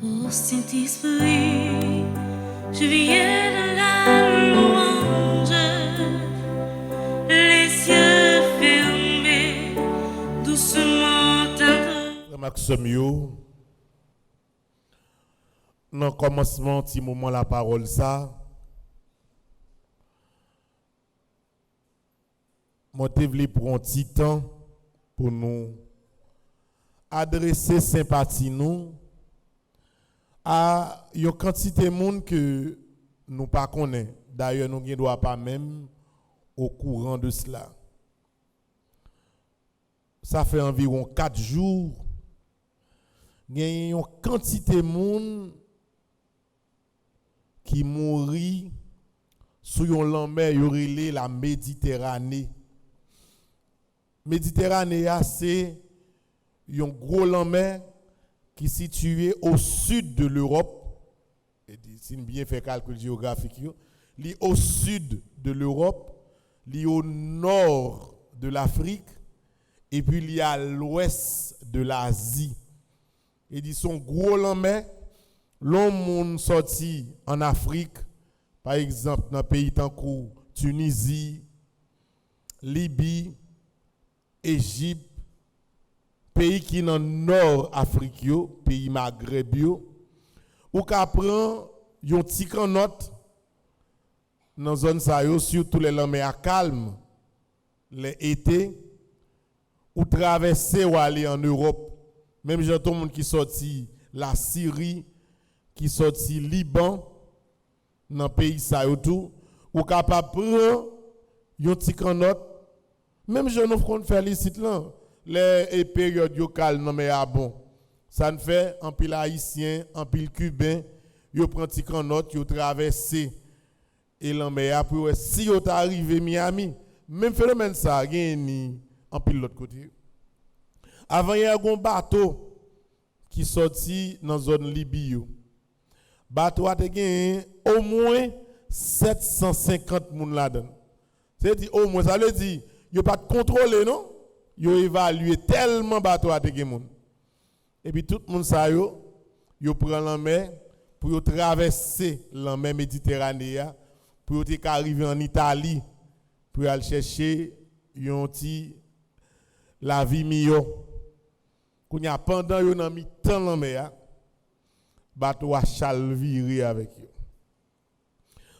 Ô Saint-Esprit, je viens de la louange, les yeux fermés, doucement tendre. Maxime yo, dans le commencement, petit moment la parole ça, moi te voulais prendre un petit temps pour nous adresser sympathie nous à une quantité de monde que nous pas connaissons. D'ailleurs, nous ne doit pas même au courant de cela. Ça fait environ 4 jours, il y a une quantité de monde qui mourit sur une mer yorele la Méditerranée. Méditerranée, c'est un gros mer qui est situé au sud de l'Europe. Si nous bien fait calcul géographique, il est au sud de l'Europe, il est au nord de l'Afrique, et puis il est à l'ouest de l'Asie. Et dit son gros mer, l'homme sorti en Afrique, par exemple dans pays tant que Tunisie, Libye, Égypte, pays qui dans nord Afrique, pays Maghreb, ou qu'a prend yon petit note dans zone ça yo, surtout les mer calme, les été, ou traverser ou aller en Europe. Même j'ai tout le monde qui sorti la Syrie, qui sorti Liban, dans le pays ça yo tout, ou capable prendre yon petit note. Même je nous compte faire les sites là, les périodes yo calme non mais bon. Ça ne fait en pile haïtien, en pile cubain, yo prend petit note, yo traverser et l'mer pour si yo arrivé Miami, même phénomène ça gagne en pile l'autre côté. Avant il y a un bateau qui sorti dans zone Libye. Bateau a gagné au moins 750 moun là-dedans. C'est-à-dire au moins ça veut dire yo pas contrôler non, yo évalué tellement bateau a gagné moun. Et puis tout le monde ça yo prend la mer pour yo traverser la mer Méditerranée pour yo arriver en Italie pour aller chercher yon ti la vie mio. Kounya pendant yo nan mi temps la mer bateau a chalviré avec yo.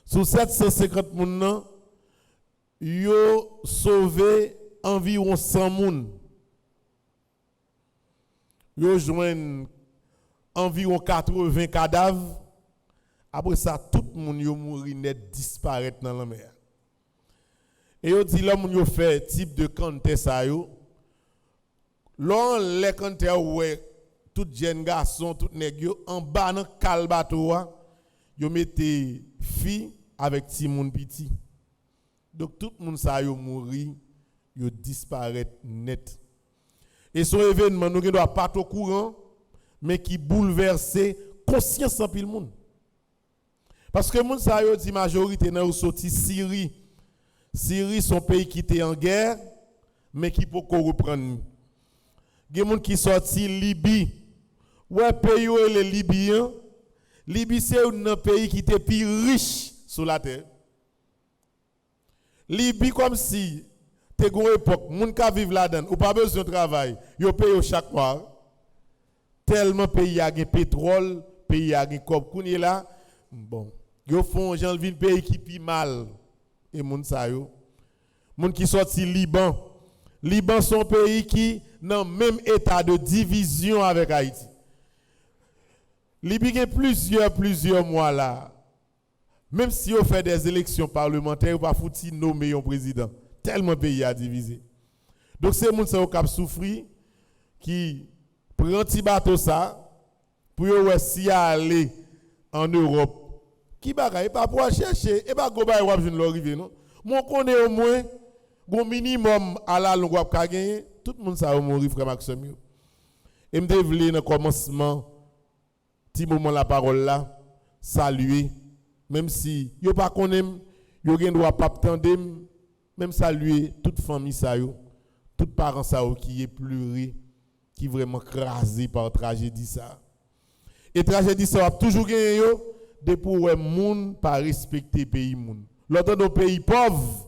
Sur 750 moun nan yo sauvé environ 100 moun. Yo joignent environ 80 cadavres. Après ça, tout le monde yo mouri net disparaître dans la mer. Et yo dit l'homme yo fait type de canté ça yo. L'on les canté ouais tout jeune garçon, tout nèg yo en bas dans cal bateau yo mettez fille avec ti moun petit. Donc tout le monde ça yo mouri, yo disparaître net. Et son événement nous ne doit pas au courant mais qui bouleverser conscience en pile monde. Parce que monde ça yo dit majorité nan ou sorti Syrie. Syrie son pays qui était en guerre mais qui peut reprendre. Gen monde qui sorti Libye. Ouais pays où les Libyens. Libye c'est un pays qui était plus riche sur la terre. Libye comme si te gon époque moun ka vivre là-dedans ou pas besoin de travail, yo paye chaque mois. Tellement pays a gen pétrole, pays a gen cob kounye là. Bon, yo font gens vinn pays qui pi mal et moun sa yo. Moun qui sorti Liban. Liban son pays qui dans même état de division avec Haïti. Libye gen plusieurs mois là. Même si on fait des élections parlementaires, on va fouti nommer un président. Tellement pays a divisé. Donc c'est moun sa qui souffri qui prend petit bateau ça pour yo si aller en Europe. Qui bagay pas pour chercher et pas go bay wap joine l'arriver non. Mon connaît au moins un minimum à la longue wap ka gagner, tout le monde ça va mourir frère Maxime. Et me devle dans commencement petit moment la parole là saluer même si yo pas connaît yo gen droit pas tande même saluer toute famille ça yo tout parents ça qui est pleuré qui vraiment crasé par tragédie ça Et tragédie ça a toujours gagné yo de pour moun pas respecter pays moun. L'autre nos pays pauvres,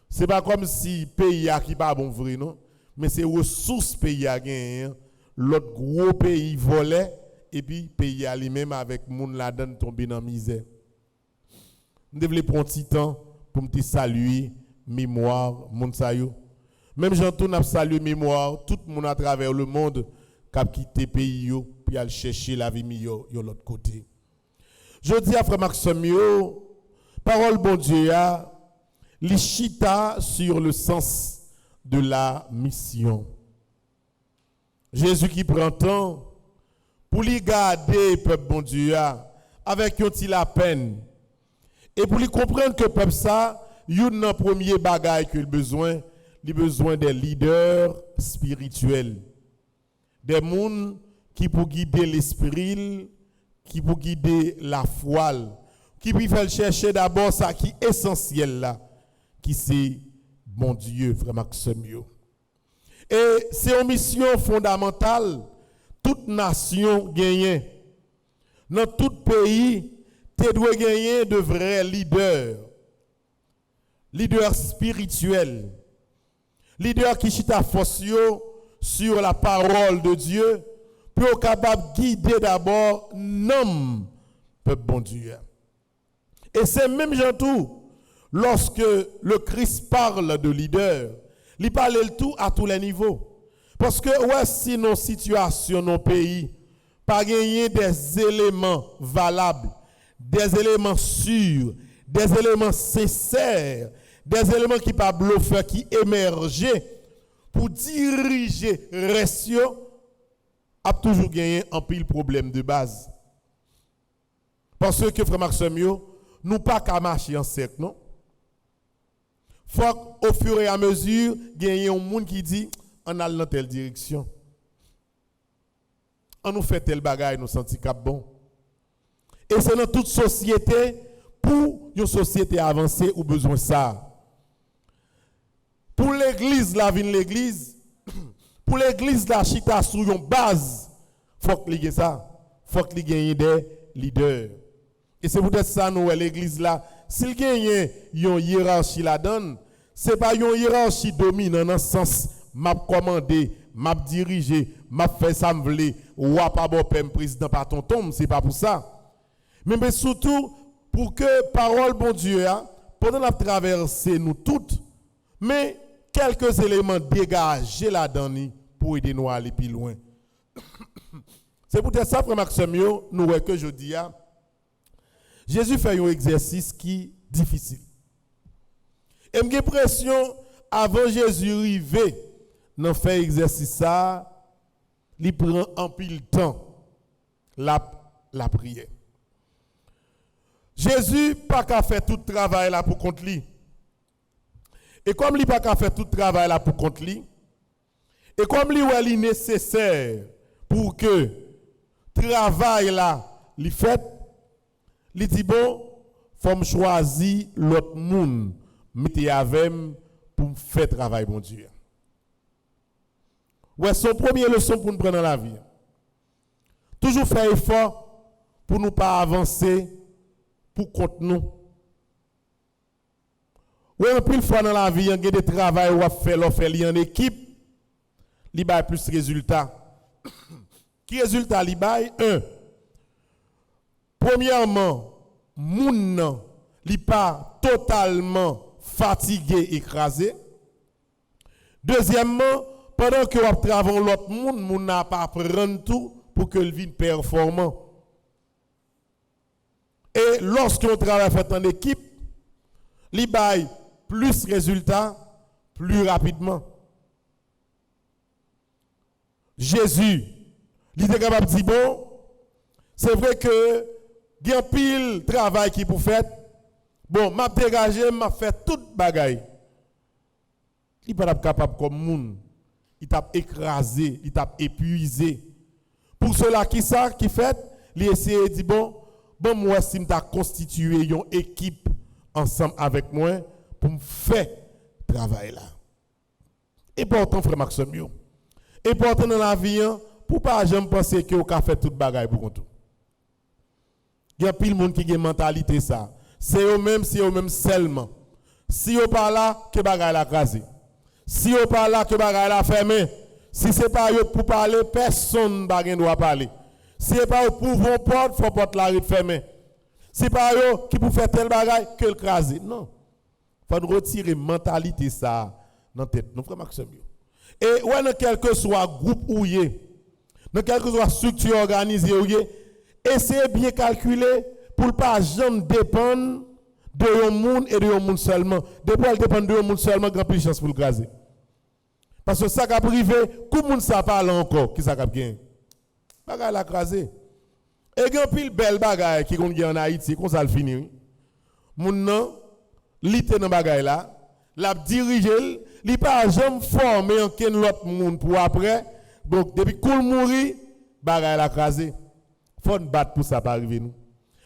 c'est pas comme si pays a qui pas bon vrai non, mais c'est ressources pays a gagné. L'autre gros pays volait et puis pays a lui-même avec moun la donne tomber dans misère. Nous devons prendre un petit temps pour me saluer mémoire moun sa yo. Même j'entends n'a saluer mémoire tout le monde à travers le monde qui a quitté pays yo puis aller chercher la vie meilleure de l'autre côté. Je dis à frère Maxime yo, parole bon Dieu a li chita sur le sens de la mission. Jésus qui prend temps pour lui garder peuple bon Dieu a avec yon ti la peine et pour lui comprendre que peuple ça yon nan premier bagage que besoin des leaders spirituels, des gens qui pour guider l'esprit, qui pour guider la foi, qui pour faire chercher d'abord ça qui est essentiel là, qui c'est bon Dieu, frère Maxime. Et c'est une mission fondamentale, toute nation gagne. Dans tout pays, tu dois gagner de vrais leaders spirituels. Leader qui chita force sur la parole de Dieu pour être capable de guider d'abord l'homme peuple bon Dieu. Et c'est même gens tout lorsque le Christ parle de leader, il parle le tout à tous les niveaux. Parce que si nos situations, nos pays, pas gagner des éléments valables, des éléments sûrs, des éléments sincères, des éléments qui pas bluffer, qui émerger pour diriger ratio, a toujours gagné un pile problème de base. Parce que frère Maxime, nous pas qu'à marcher en cercle, non? Faut au fur et à mesure gagner un monde qui dit on a dans telle direction. On nous fait tel bagaille, nous senti cap bon. Et c'est dans toute société pour une société avancée ou besoin ça. Pour l'église, la vie de l'église, pour l'église, la chita sur une base, faut que l'y ait ça. Faut que l'y ait des leaders. Et c'est peut-être ça, nous, l'église là, s'il y a une hiérarchie là-dedans, ce n'est pas une hiérarchie dominante dans le sens, m'a commandé, m'a dirigé, m'a fait ça, m'a voulu, ou pas bon président par ton tombe, c'est pas pour ça. Mais surtout, pour que parole bon Dieu, pendant la traversée, nous toutes, mais quelques éléments dégagés là-dedans pour aider nous à aller plus loin. C'est peut-être ça, frère Maxime, nous voyons que je dis, Jésus fait un exercice qui est difficile. Et j'ai l'impression, avant Jésus arriver, dans faire exercice ça, il prend un pile temps la prière. Jésus pas qu'à faire tout le travail là pour contre lui. Et comme il pas qu'à faire tout le travail là pour contre lui, et comme il est nécessaire pour que le travail là il fait, il dit bon, faut me choisir l'autre monde mettez avec pour faire travail bon Dieu. Ouais, son première leçon pour nous prendre dans la vie. Toujours faire effort pour nous pas avancer pour contre nous. Ouais, plus fois dans la vie, il y a des travail ou faire en équipe, il y a plus de résultats. Qui résultat il y a un? Premièrement, moun n'est pas totalement fatigué, écrasé. Deuxièmement, pendant que vous travaillez l'autre monde, moun n'a pas prendre tout pour que le vienne performant. Et lorsqu'on travaille en équipe, il y a plus de résultats, plus rapidement. Jésus, il était capable de dire bon, c'est vrai que il y a pile travail qui pour faire. Bon, m'a dégagé, m'a fait toute bagaille. Il n'est pas capable comme moun. Il t'a écrasé, il t'a épuisé. Pour cela qui ça qui fait, il essaie de dire bon moi si m'ta constitué une équipe ensemble avec moi pour me faire travail là. Important frère Maxime. Important dans la vie pour pas jamais penser que vous avez fait toute bagaille pour tout. Il y a pile monde qui a une mentalité ça. C'est eux-mêmes, seulement. Si vous pas là, que bagay la crasé. Si vous pas là, que bagay la fermé. Si c'est pas eux pour parler, personne ne doit parler. Si c'est pas eux pour vos portes, faut porte la rue fermée. Si c'est pas eux qui pour faire tel bagay que le craser. Non. Faut nous retirer mentalité ça dans tête. Nous frère Maxime. Et ouais, dans quel que soit groupe ou dans quelle que soit structure organisée ou essayez bien calculer pour ne pas jamais dépendre de un monde et de un monde seulement. Depuis elle dépend de un monde seulement, grand plus chance pour le craser. Parce que ça qui a privé, tout le monde ça parle encore, qui ça qui a gagné. Bagay la craser. Et grand pile belle bagay qui qu'on en Haïti, comme ça le finit. Moun nan li te nan bagay là, l'a diriger, li pas jamais former aucun autre monde pour après. Donc depuis qu'on mourit, bagay la craser. Faut nous battre pour ça pas arriver nous.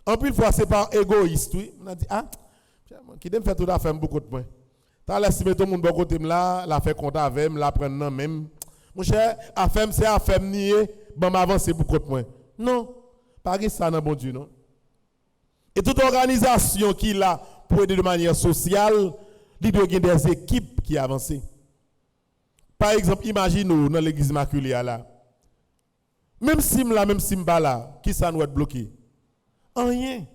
En plus fois c'est par égoïste oui, on a dit ah qui me fait tout à faire beaucoup de points. T'as laissé mettre tout le monde bon côté là, la fait compte avec la prendre même. Mon cher, affaire c'est affaire nier, bon m'avancer beaucoup de points. Non, pas ça dans bon Dieu non. Et toute organisation qui là pour aider de manière sociale, il doit y avoir des équipes qui avancent. Par exemple, imaginez-nous dans l'église Immaculée là. Même si je pas là, qui ça nous être bloqué? Rien.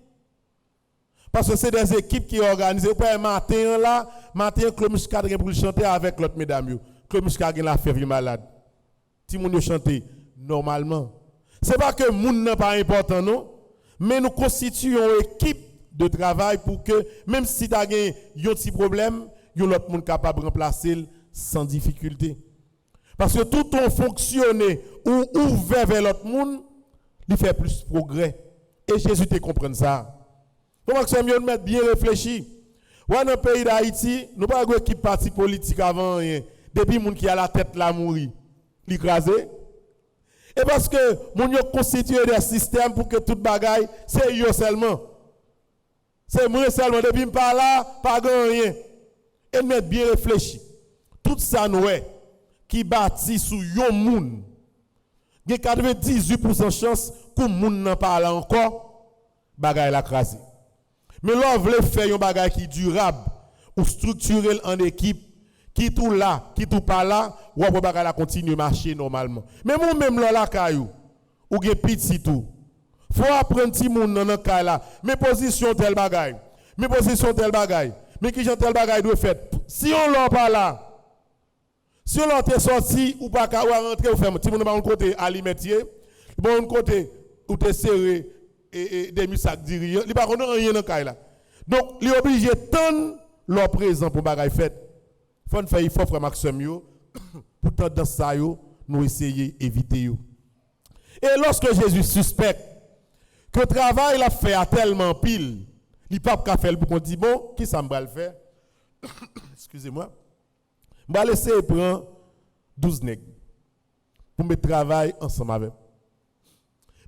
Parce que c'est des équipes qui organisent. Pour matin là, Claude Mouchka pour le chanter avec l'autre mesdames. Claude Mouchka la fièvre malade. Si moun yo chanter normalement. C'est pas que moun n'est pas important non, mais nous constituons une équipe de travail pour que même si tu as un petit problème, yon l'autre monde capable de remplacer sans difficulté. Parce que tout ton fonctionner ou ouvert vers l'autre monde, il fait plus de progrès. Et Jésus te comprend ça. Comment que mieux mettre bien réfléchi. Dans le pays d'Haïti, nous n'avons pas d'équipe parti politique avant rien. Depuis moun qui a la tête là mourir, l'écraser. Et parce que moun yo constitué des systèmes pour que tout bagaille, c'est yo seulement. C'est moi seulement depuis pas là, pas rien. Et mettre bien réfléchi. Tout ça nous qui bâtit sous yon moun. Il y a 98% de chance que moun n'en parle encore, bagaille la crasé. Mais là, on veut faire un bagage qui est durable ou structurel en équipe, qui tout là, qui tout pas là, ou on bagage la continuer marcher normalement. Mais moi même là la caillou, ou gen petit tout. Faut apprendre si moun nan kay là, mes positions tel bagage, mes positions tel bagage, mais qui j'en tel bagage doit faire. Si on l'a pas là, si on l'a sorti ou pas ka ou rentrer ou faire, si moun ba un côté alimentier, bon côté ou te serré et des musac diri, il pas connait rien dans kay là. Donc, il est obligé de tendre leur présent pour bagay fait. Faut faire il faut frère Maxime yo pour tendre ça yo, nous essayer éviter yo. Et lorsque Jésus suspecte que le travail l'a fait à tellement pile, il pas qu'à faire pour qu'on dit bon, qui ça me va le faire? Excusez-moi. Je vais laisser prendre 12 nègres pour me travailler ensemble avec.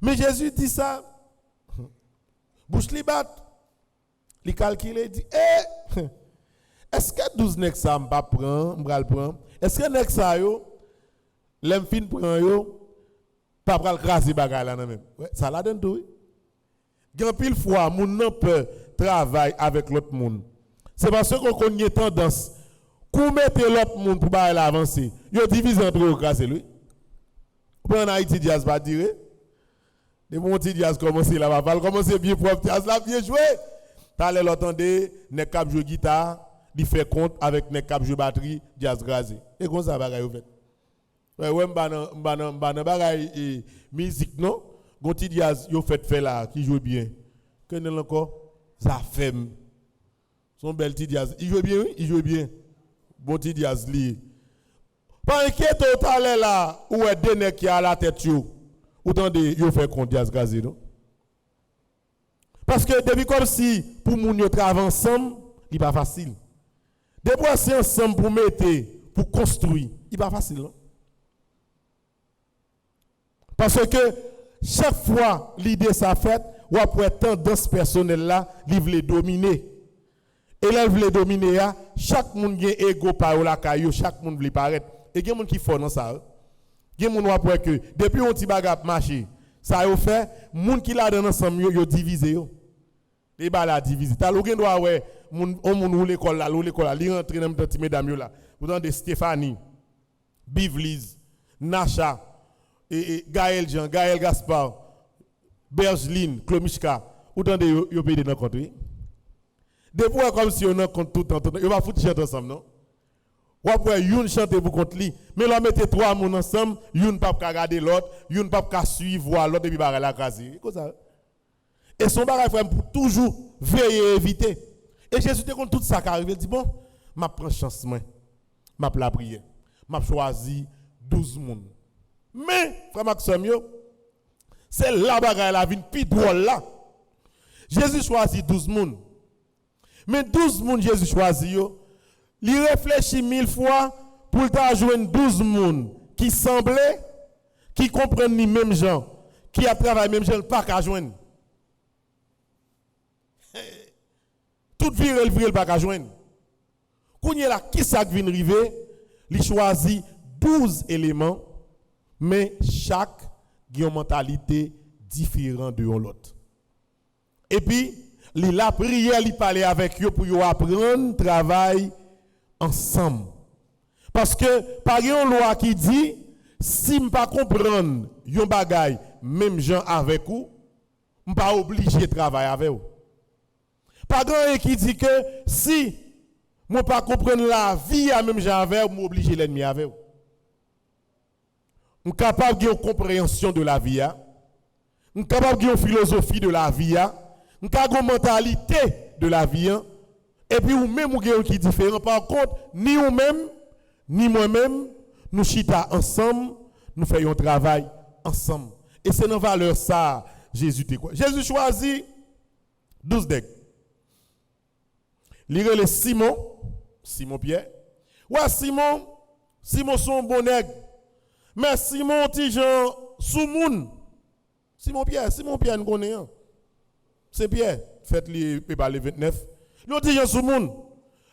Mais Jésus dit ça. Bouche li bat. Il calcule et dit est-ce que 12 nègres ça me pas prendre, me le prendre? Est-ce que nègres ça yo l'aime fin prend yo pas pral craser bagay là même. Ouais, ça la donne tout. Grand pile fois moun nan peut travailler avec l'autre monde. C'est parce qu'on connaît tendance qu'on mette l'autre monde pour bailler avancer. Yo divise entre eux craser lui. Pour en Haïti Diaz pas dire. De mon petit Diaz commencer là va commencer bien propre Diaz là bien joué. T'allais l'entendre nek cap jouer guitare, il fait compte avec nek cap jouer batterie, Diaz craser. Et comme ça bagay fait. Ouais m'bana bagay musique non. Gonti Diaz yo fait là qui joue bien. Que n'est encore ça fait. Son bel petit Diaz, il joue bien oui, il joue bien. Bon petit Diaz li. Pas inquiète au talent là où est deux qui a la tête yo. Autant de yo fait compte Diaz gazé non. Parce que depuis comme si pour moun yo travailler ensemble, il pas facile. Depuis c'est ensemble pour mettre pour construire, il pas facile non. Parce que chaque fois l'idée ça fait ou après tendance personnelle là, il veut dominer. Et là il veut dominer chaque monde gen ego par la caillou, chaque monde veut paraître. Et gen monde qui fort dans ça. Gen monde après que depuis on ti bagap marcher, Ça yo fait, moun qui la dans ensemble yo divisé yo. Et bah la divisé. T'as l'aucun droit ouais, moun ou l'école là, li rentre dans petit mesdames yo là. Vous entendez Stéphanie, Bivlise, Nacha, et Gaël Jean, Gaël Gaspard, Bergeline, Klomichka, vous entendez yo payer dans compte. Des fois comme si on a compte tout le temps, yo va foutre chanter ensemble non? Ou après youn chante pour contre lui, mais là mettez trois moun ensemble, youn pas regarder l'autre, youn pas suivre voir l'autre et puis la craser. Comme ça. Et son bagage frère pour toujours veiller et éviter. Et Jésus te compte tout ça qui arrive, il dit bon, m'a prend chance moi. M'a la prière. M'a choisi 12 moun. Mais frère Maxime yo, c'est la bagaille la vie plus drôle là. Jésus choisit 12 moun. Mais 12 moun Jésus choisit yo. Il réfléchit 1000 fois pour t'a joindre 12 moun qui semblaient, qui comprennent les mêmes gens, qui a travaillé même gens, pas qu'à joindre. Toute vie elle pas qu'à joindre. Quand il y a là, qui ça qui vient arriver, il choisit 12 éléments, mais chaque a une mentalité différente de l'autre. Et puis, il a prié, il parlait avec eux pour apprendre, travail ensemble. Parce que, par une loi qui dit, si je ne pas comprendre yon bagay, même gens avec vous, je ne pas obligé de travailler avec vous. Par exemple, qui dit que si je ne pas comprendre la vie à même gens avec vous, je obligé l'ennemi avec vous. Je suis capable de compréhension de la vie. Je suis capable de philosophie de la vie. Je suis capable de mentalité de la vie. Et puis, ou même qui est différent. Par contre, ni vous-même, ni moi-même, nous chita ensemble, nous faisons un travail ensemble. Et c'est dans valeur ça, Jésus te quoi. Jésus choisit 12 nègres. Lire le Simon Pierre. Ouais, Simon son bon nègre. Mais Simon ti Jean Soumoun. Simon Pierre nous connaît. C'est Pierre, faites-le par le 29. Nous dit Jean Soumoun.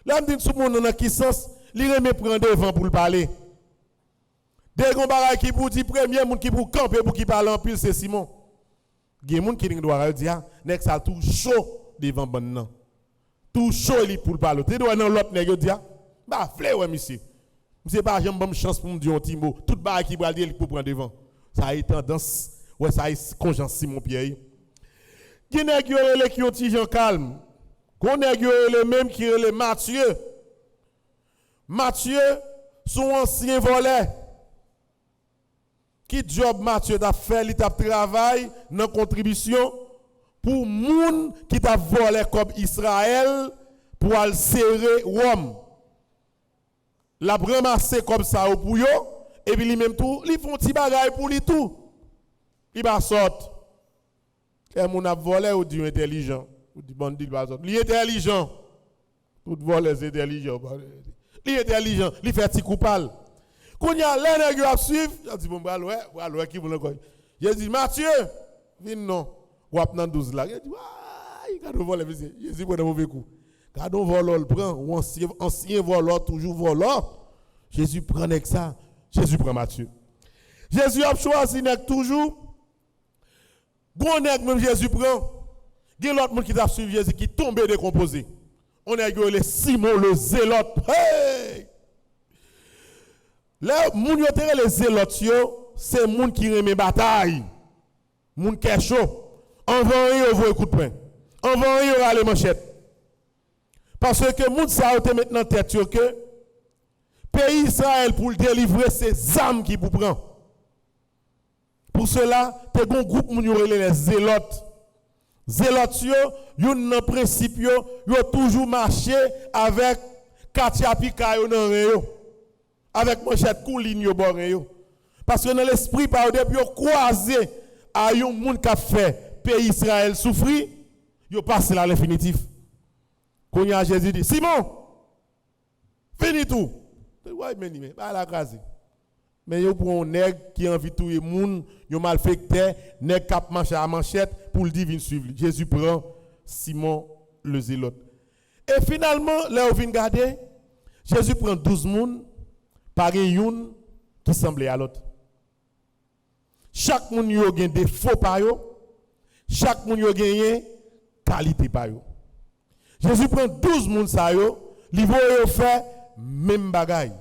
Là, me dit Soumoun dans qui sens, il remet prendre devant pour le parler. Dès qu'on parle qui pour dire premier monde qui pour camper pour qui parle en pile c'est Simon. Il y a des gens qui doit dire nek ça tout chaud devant bon nan. Tout chaud il pour parler. Tu dois dans l'autre nèg dire bah flé ouais monsieur. Monsieur pas j'aime bonne chance pour me dire un petit mot. Tout bail qui va dire il pour prendre devant. Ça a tendance ouais ça est confiance Simon Pierre. Qui nèg yo le qui ont ti Jean calme. Qu'on nèg yo le même qui le Mathieu. Mathieu son ancien voleur. Qui job Mathieu t'a fait, il t'a travaillé dans contribution pour moun qui t'a volé comme Israël pour aller serrer Rome. La ramassé comme ça pour yo et puis lui même tout, ils font petit bagaille pour lui tout. Il va sortir. Et moun a volé ou dit intelligent, ou dit bandit va sortir. Il est intelligent. Tout volé c'est intelligent. Il est intelligent, il fait petit coupable. Quand il y a l'un qui va suivre, je dis bon, ouais, qui vous encore. Je dis Mathieu, viens non, ou apprend 12 là. Je dis, il a volé, monsieur. Je dis, bon, mauvais coup. Quand on vole, prend, ou ancien voleur, toujours voleur. Jésus prend ça. Jésus prend Mathieu. Jésus a choisi toujours. Bon, même Jésus prend. Il y a l'autre monde qui t'a suivi Jésus qui tombe décomposé. On a eu Simon le zélote. Hey! Là, moun yo tere les zélotes c'est moun qui remet bataille. Moun qui est chaud. Envoie yo voye coup de poing. Envoie yo rale manchette. Parce que moun sa yo te maintenant tête yo que pays Israël pour le délivrer c'est âmes qui pour prend. Pour cela, te gon groupe moun yo les zélotes. Zélotes yo nan principe yo toujours marché avec Katia Pika yo nan yo. Avec manchette couline yo bon yo parce que dans l'esprit par depuis yo croisé à un monde qui a fait pays Israël souffrir yo passe là l'infinitif quand y a Jésus dit Simon fini tout ouais mais pas la case mais yo pour un nèg qui envie touyer monde yo malfecté nèg cap marcher à manchette pour le divin suivre Jésus prend Simon le zélote et finalement là on vient garder Jésus prend 12 monde par une qui semblait à l'autre. Chaque monde yo gen défaut pa yo, chaque monde yo gen qualité pa yo. Jésus prend 12 moun sa yo, li vo yo fait même bagay.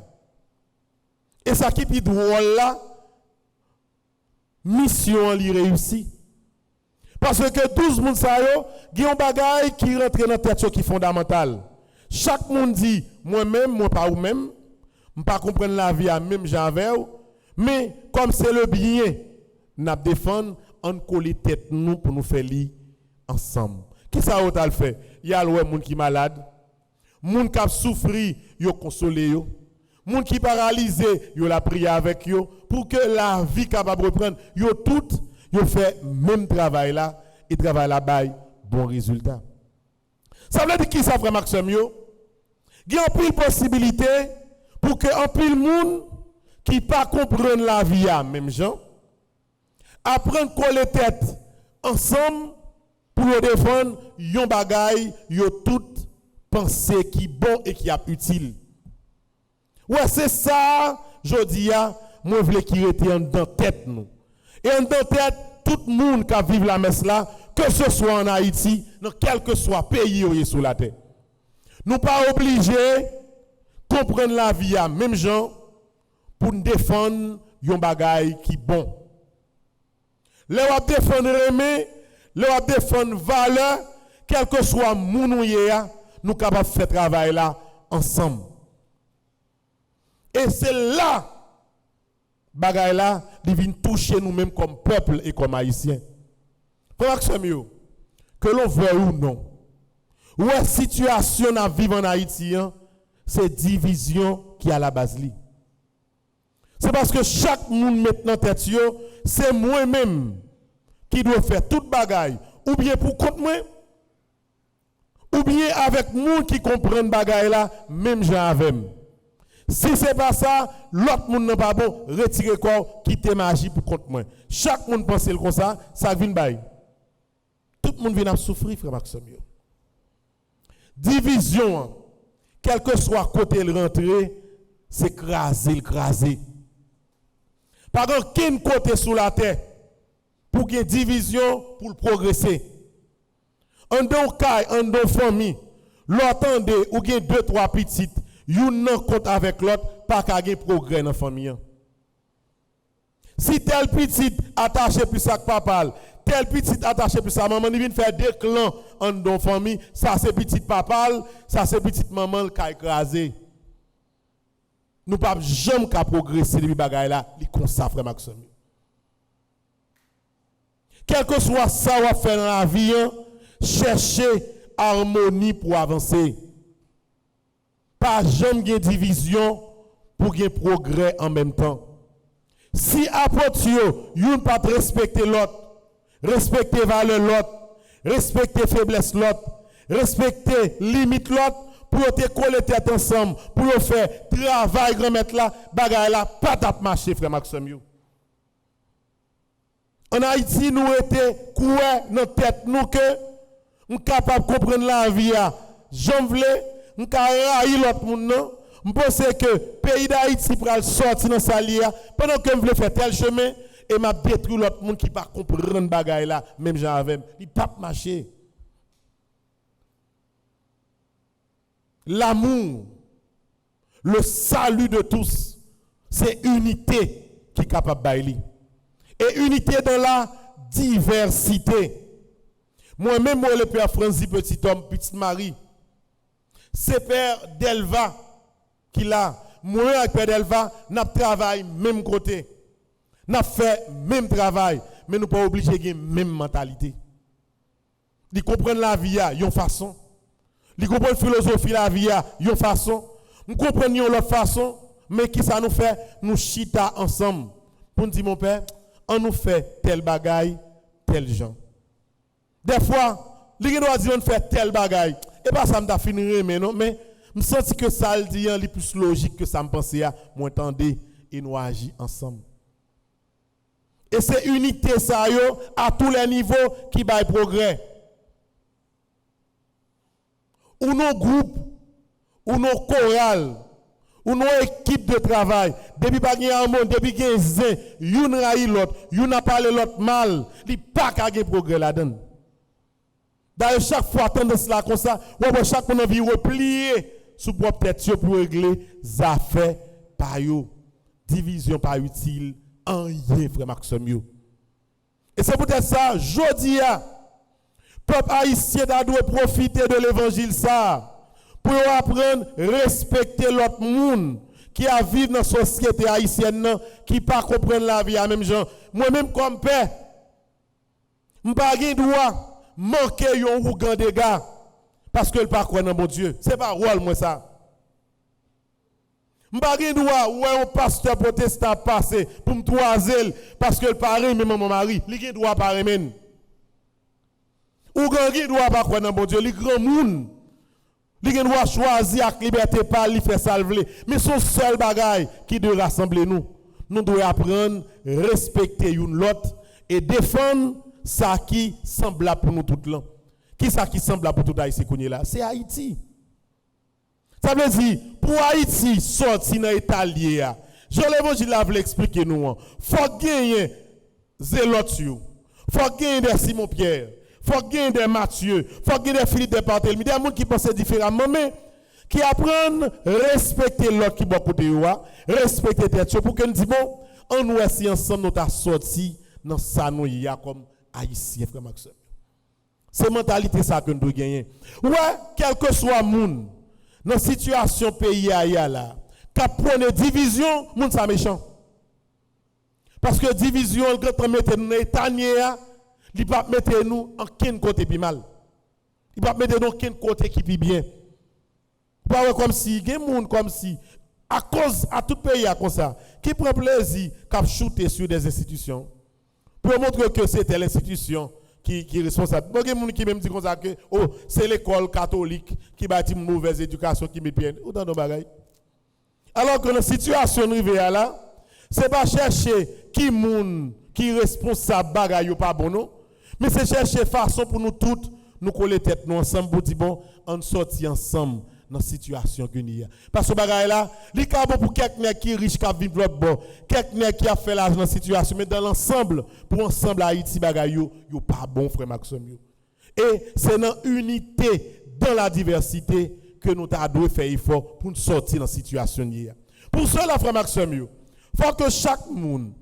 Et ça qui dit rôle là, mission li réussi. Parce que 12 moun sa yo, gen bagay qui rentre dans tête qui fondamental. Chaque monde dit moi-même, moi pas ou même, m'pas comprendre la vie à même j'avais, mais comme c'est le bien, n'a défendre on coller tête nous pour nous faire li ensemble. Qui ça ou t'al fait? Il y a le monde qui malade, monde qui a souffri, yo consolé yo. Monde qui paralysé, yo la prié avec yo pour que la vie capable reprendre. Yo tout, yo fait même travail là et travail là bail bon résultat. Ça veut dire qui ça frère Maxime yo? Il y a une possibilité pour que un pile monde qui pas comprendre la vie à même gens apprendre coller tête ensemble pour le défendre yon bagay yo tout penser qui bon et qui est utile. Ouais, c'est ça, je dis moi vle qui était en dans tête nous. Et en dans tête tout le monde qui vit la messe là, que ce soit en Haïti, dans quel que soit pays où est sous la terre. Nous pas obligés comprendre la vie à même gens pour nous défendre yon bagay qui bon. Le wap défendre remè, le wap défendre valeur, quel que soit moun ou yé, nous capable faire travail là ensemble. Et c'est là bagay là qui vient toucher nous-mêmes comme peuple et comme haïtiens. Pour que l'on voit ou non. Ou est situation à vivre en Haïti, c'est division qui est à la base. C'est parce que chaque monde maintenant tête yo, c'est moi-même qui dois faire toute bagaille, ou bien pour compte moi, ou bien avec monde qui comprend bagaille là, même gens avec. Si c'est pas ça, l'autre monde n'est pas bon, retirez corps, quittez magie pour compte moi. Chaque monde pense comme ça vient bail. Tout le monde vient à souffrir, frère Maxime. Division, quel que soit côté le rentrer, c'est craser. Par contre, quel côté sous la terre pour qu'il y ait division pour progresser. En don caille, en don famille, l'entendez ou gen 2-3 petites, yon nan compte avec l'autre, pas qu'à gen progrès dans la famille. Si tel petit attaché plus à papa, tel petit attaché plus à maman, il vient faire des clans en don famille, ça c'est petit papa, ça c'est petite maman qui a écrasé. Nous ne pouvons jamais progresser depuis bagay là, li comme ça frère Maxime. Quel que soit ça on va faire dans la vie, chercher harmonie pour avancer. Pas jamais de division pour qu'il y ait progrès en même temps. Si apôtre yon pas respecter l'autre, respecter valeur l'autre, respecter faiblesse l'autre, respecter limite l'autre, pour te coller tête ensemble, pour faire travail grand mettre là, bagay là, pas tap marcher frère Maxime. En Haïti, nous étions coués dans tête nous que nous sommes capables de comprendre la vie. J'en voulais, nous avons l'autre monde. Je pense que le pays d'Haïti pourra sortir dans sa lia pendant que je voulais faire tel chemin et m'a détruit l'autre monde qui ne peut pas comprendre bagay là, même j'avais. Il ne peut pas marcher. L'amour, le salut de tous, c'est unité qui est capable de bailler. Et unité dans la diversité. Moi-même, moi, le père Franzi, petit homme, petite Marie, c'est père Delva qui l'a. Moi, avec père Delva, nous travaillons même côté. Nous fait même travail, mais nous ne sommes pas obligés de même mentalité. Ils comprennent la vie à une façon. Ils comprennent la philosophie de la vie à une façon. Nous comprenons l'autre façon, mais qui ça nous fait? Nous chita ensemble. Pour nous dire, mon père, on nous fait tel bagaille, tel gens. Des fois, les gens disent on fait tel bagaille. Et pas ça me fini mais non, mais je sens que ça le dit est plus logique que ça me pensait à moi entendez et nous agir ensemble. Et c'est unité ça yo à tous les niveaux qui baille progrès. Ou nos groupes, ou nos chorales, Ou une équipe de travail, depuis pas un monde, depuis qu'il y a zin, yon raï l'autre, yon n'a parlé l'autre mal, il pas qu'à gagner progrès là-dedans. D'ailleurs, chaque fois, tendance là comme ça, ou chaque fois, on a envie de replier sous propre tête pour régler les affaires par yo. Division pas utile, en rien, frère Maxime yo. Et c'est peut-être ça, jodi a, peuple haïtien doit profiter de l'évangile ça. Pour apprendre à respecter l'autre monde qui a vécu dans la société haïtienne, qui ne pas comprendre la vie à même gens. Moi-même, comme père, je n'ai pas le droit de manquer un ougan de gars parce que je ne pas croire dans mon Dieu. Ce n'est pas rôle, moi, ça. Je n'ai pas le droit où un pasteur protestant passé pour me toiser parce que le parrain, même mon mari, il a le droit de pas remen. Ougan ne doit pas croire dans mon Dieu, il grand monde. Il doit choisir avec liberté par lui faire salver. Mais son seul bagage qui doit rassembler nous. Nous devons apprendre à respecter l'autre et défendre ça qui semble pour nous tous là. Qui ça qui semble pour tout Haïti là? C'est Haïti. Ça veut dire, pour Haïti sortir dans l'état lié, je l'évangile a voulu expliquer nous. Il faut gagner zélotes. Il faut gagner des Simon Pierre. Il faut gagner des Mathieu, il faut gagner des Philippe de Barthélemy, des gens qui pensent différemment, mais qui apprennent à respecter l'autre qui est à côté de eux, respecter tête pour que nous disions, bon, on nous est ensemble, nous avons sorti dans ça, nous y a comme Haïtien, frère Maxime. C'est mentalité ça que nous devons gagner. Ouais, quel que soit le monde, dans la situation pays là, qui prend division, le monde est méchant. Parce que division, quand on met dans l'état, il ne va pas mettre nous en quel côté plus mal. Il ne va pas mettre nous en quel côté qui plus bien. Pas comme si, il y a des gens comme si, à cause, à tout pays comme ça, qui prend plaisir à shooter sur des institutions, pour montrer que c'était l'institution qui est responsable. Il y a des gens qui même disent comme ça que oh, c'est l'école catholique qui bâtit une mauvaise éducation qui met bien. Autant de bagailles. Alors que la situation arrivée là, ce n'est pas chercher qui est responsable bagaille ou pas bon non. Mais c'est chercher façon pour nous toutes, nous coller tête nous ensemble pour dire bon, on sortit ensemble dans la situation que nous avons. Parce que bagaille là, il est bon pour quelqu'un qui est riche, qui a vécu l'autre bon, quelqu'un qui a fait l'argent dans la situation, mais dans l'ensemble, pour ensemble Haïti bagaille yo pas bon frère Maxime. Et c'est dans l'unité, dans la diversité que nous devons faire effort pour nous sortir dans la situation. Pour cela, frère Maxime, il faut que chaque monde,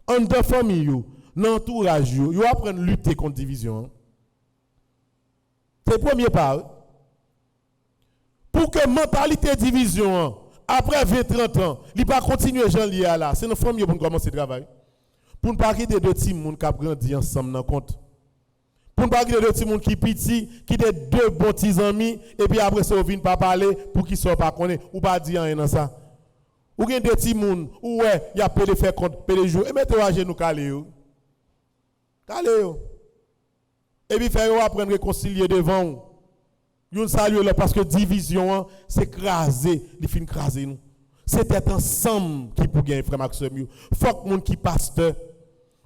en de famille, dans l'entourage, ils apprennent à lutter contre la division. C'est le premier pas. Pour que la mentalité de division, après 20-30 ans, il ne pas continuer à lier là. C'est notre famille pour commencer le travail. Pour ne pas quitter deux petits gens qui ont grandi ensemble dans le compte. Pour ne pas quitter deux petits gens qui sont petits, qui ont deux bons petits amis, et puis après ça, ils ne viennent pas parler pour qu'ils ne soient pas connus ou pas dire rien dans ça. Ou bien des petits gens, ou ouais, il y a peu de faire compte, peu de jours, et mettez-vous à genoux, calez-vous. Calez-vous. Et puis faire apprendre à réconcilier devant vous. Vous saluez là parce que division, c'est craser, il finit craser nous. C'est être ensemble qui peut gagner, frère Maxime. Il faut que les gens qui pasteur,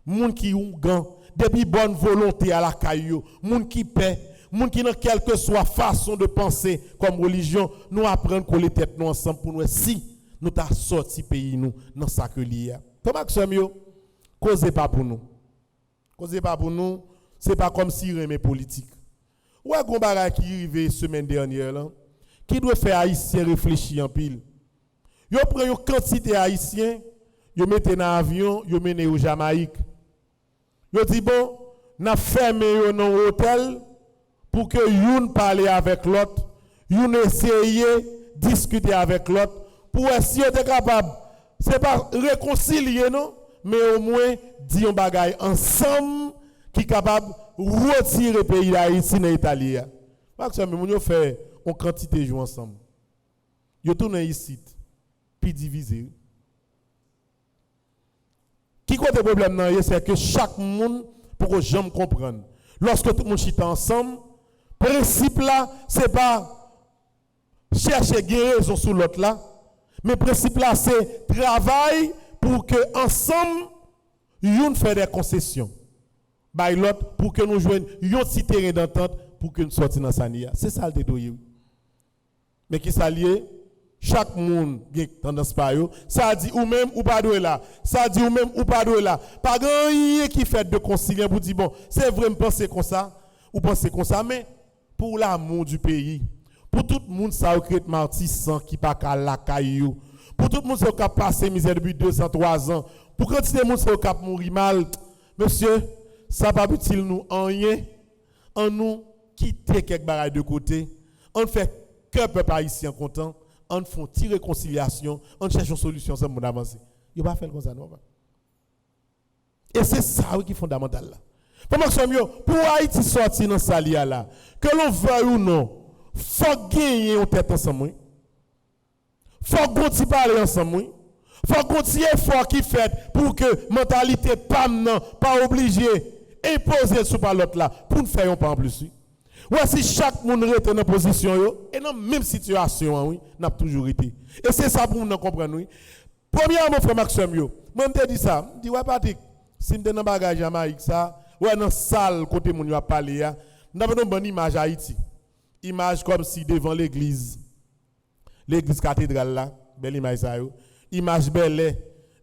les gens qui ont gant, depuis bonne volonté à la caillou, les gens qui paient, les gens qui n'ont quelle que soit façon de penser comme religion, nous apprenons qu'on les tête nous ensemble pour nous si nous avons sorti pays nous dans ça que lié. Frère Maxime, causez pas pour nous. Causez pas pour nous, c'est pas comme si remet politique. Ou un bagage qui est arrivé semaine dernière là, qui doit faire haïtien réfléchir en pile. Yo prend une quantité haïtien, yo mette dans avion, yo mène au Jamaïque. Yo dit bon, n'a fermé yo dans hôtel pour que youn parler avec l'autre, youn essayer discuter avec l'autre pour si yo est capable, c'est pas réconcilier non, mais au moins dire un bagage ensemble qui est capable retirer le pays d'Haïti dans l'Italie. Parce que nous fait une quantité de jours ensemble. Nous tournons ici, puis divisé. Qui est le problème, c'est que chaque monde, pour que j'aime comprendre, lorsque tout le monde chita ensemble, le principe là, ce n'est pas chercher guérison sur l'autre là, mais le principe là, c'est travail pour que ensemble, nous fassions des concessions. By l'autre pour que nous jouions un petit terrain d'entente pour que nous sortions dans sa nia. C'est ça le dédoyer. Mais qui s'allie, chaque monde a tendance par eux. Ça dit ou même ou pas de là. Ça dit ou même ou pas de là. Pas grand qui fait de concilier pour dire bon, c'est vrai me penser comme ça ou penser comme ça mais pour l'amour du pays, pour tout le monde ça crée martissant qui pas qu'à la caillou. Pour tout le monde ça qui passé misère depuis 200 3 ans. Pour quantité de monde ça qui mourir mal. Monsieur, ça pas utile nous en rien. En nous quitter quelques bagages de côté. On fait que peuple haïtien content. On fait une réconciliation, on cherche une solution sans mon avancer. Il ne va pas faire comme ça, non? Et c'est ça qui est fondamental. Pour Haïti sortir dans sa lia là, que l'on veuille ou non, il faut gagner une tête ensemble. Il faut continuer parler ensemble. Il faut continuer effort qui fait pour que la mentalité pas obligée imposer sur l'autre là, pour nous faire un pas en plus. Ouais, si chaque monde reste dans position et dans la même situation, oui, n'a toujours été. Et c'est ça pour nous comprendre. Oui. Premièrement, frère Maxime, moi je dis ça, je dis ouais Patrick, si je suis dans le bagage Jamaïque ça, ouais dans la salle côté mon a parlé là, nous avons une bonne image à Haïti. Image comme si devant l'église cathédrale là, belle image ça yo. Image belle,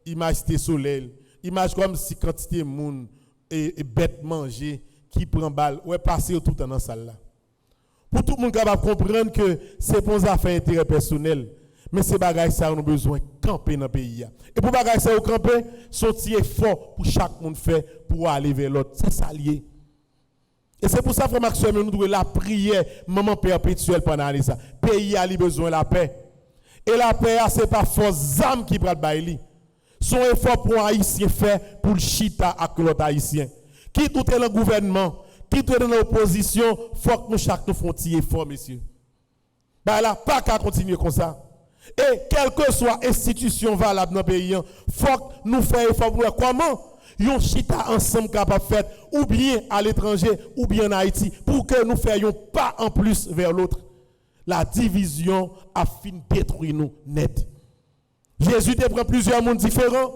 image cité soleil, image comme si quantité de monde et bête manger qui prend balle, ouais passer tout dans la salle là. Pour tout le monde capable comprendre que c'est pour ça faire intérêt personnel, mais ces bagages ça ont besoin de camper dans le pays. Et pour bagages ça camper, sortir effort pour chaque monde fait pour aller vers l'autre, c'est ça lié. Et c'est pour ça frère Maxime nous devons la prière moment perpétuelle pendant l'année ça. Pays a besoin de la paix. Et la paix c'est pas force âme qui prend baili. Son effort pour haïtien fait pour le chita avec l'autre haïtien. Qui tout est dans le gouvernement, qui tout est dans l'opposition, il faut que nous chaque nous fassions un effort, messieurs. Ben là, pas qu'à continuer comme ça. Et quelle que soit l'institution valable dans le pays, il faut que nous fassions un effort pour voir comment nous chita ensemble capable de faire, ou bien à l'étranger, ou bien en Haïti, pour que nous fassions pas en plus vers l'autre. La division a fini de détruire nous net. Jésus te prend plusieurs mondes différents,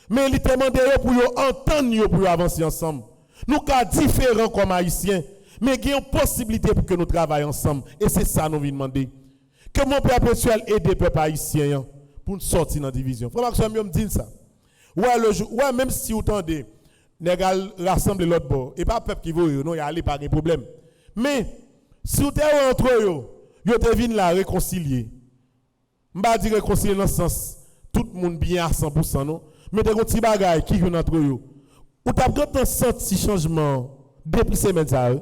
mais il te demande pour entendre pour avancer ensemble. Nous sommes différents comme haïtiens, mais il y a une possibilité pour que nous travaillions ensemble. Et c'est ça que nous venons demander. Que mon père perpétuel aide les peuples haïtiens pour nous sortir dans la division. Frère Maxime me dit ça. Ouais, même si vous tendez, nous rassembler l'autre bord, et pas le peuple qui veut, non, il y a pas de problème. Mais si vous êtes entre eux, vous devez la réconcilier. Je ne vais pas dire réconcilier dans le sens, tout le monde bien à 100%, non? Mais des petits bagages qui viennent entre eux. Ou tu as senti changement depuis ces semaines.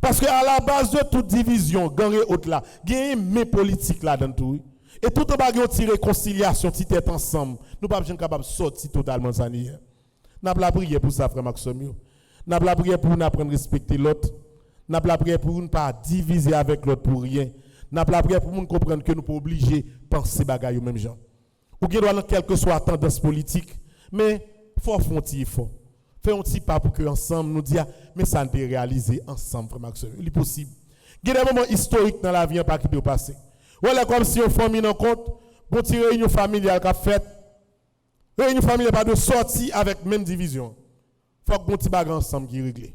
Parce qu'à la base de toute division, gang et autres là, il y a une politique là dans tout. Et tout le monde a une réconciliation, si tu es ensemble. Nous ne sommes pas capables de sortir totalement de ça. Nous avons la prière pour ça, frère Maxime. Nous avons la prière pour nous apprendre à respecter l'autre. Nous avons la prière pour nous ne pas diviser avec l'autre pour rien. Nous avons la prière pour nous comprendre que nous ne sommes pas obligés de penser bagaille au même genre. Ou bien dans quelle que soit la tendance politique, mais il faut faire un petit effort. Faire un petit pas pour que ensemble nous disions, mais ça ne peut réaliser ensemble, frère Maxime. Il est possible. Il y a des moments historiques dans la vie pas qui peut passer. Voilà comme si on famille en compte, pour tirer réunion familiale qu'a fait. Réunion familiale pas de sortir avec même division. Il faut qu'on petit bagage ensemble qui règle.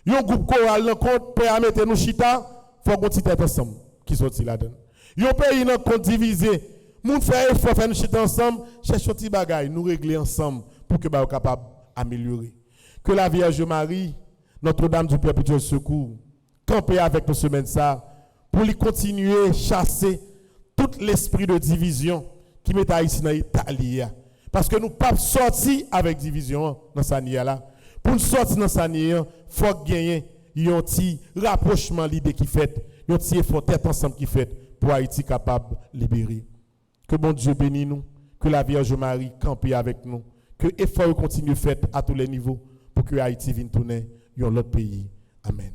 Un groupe choral en compte, permettre nous chita, il faut qu'on petit tête ensemble qui sorti là-dedans. Un pays en compte divisé, moun fait effort faire nous chita ensemble, chercher petit bagage, nous régler ensemble pour que nous capable d'améliorer. Que la Vierge Marie, Notre-Dame du Perpétuel Secours, camper avec nous semaine ça, pour lui continuer à chasser tout l'esprit de division qui met Haïti dans l'Italie. Parce que nous ne pouvons pas sortir avec division dans sa nia là. Pour nous sortir dans sa nia, il faut gagner un petit rapprochement l'idée qui fait, un petit effort tête ensemble qui fait pour Haïti capable de libérer. Que bon Dieu bénisse nous, que la Vierge Marie campe avec nous, que l'effort continue fait à tous les niveaux pour que Haïti vienne tourner dans l'autre pays. Amen.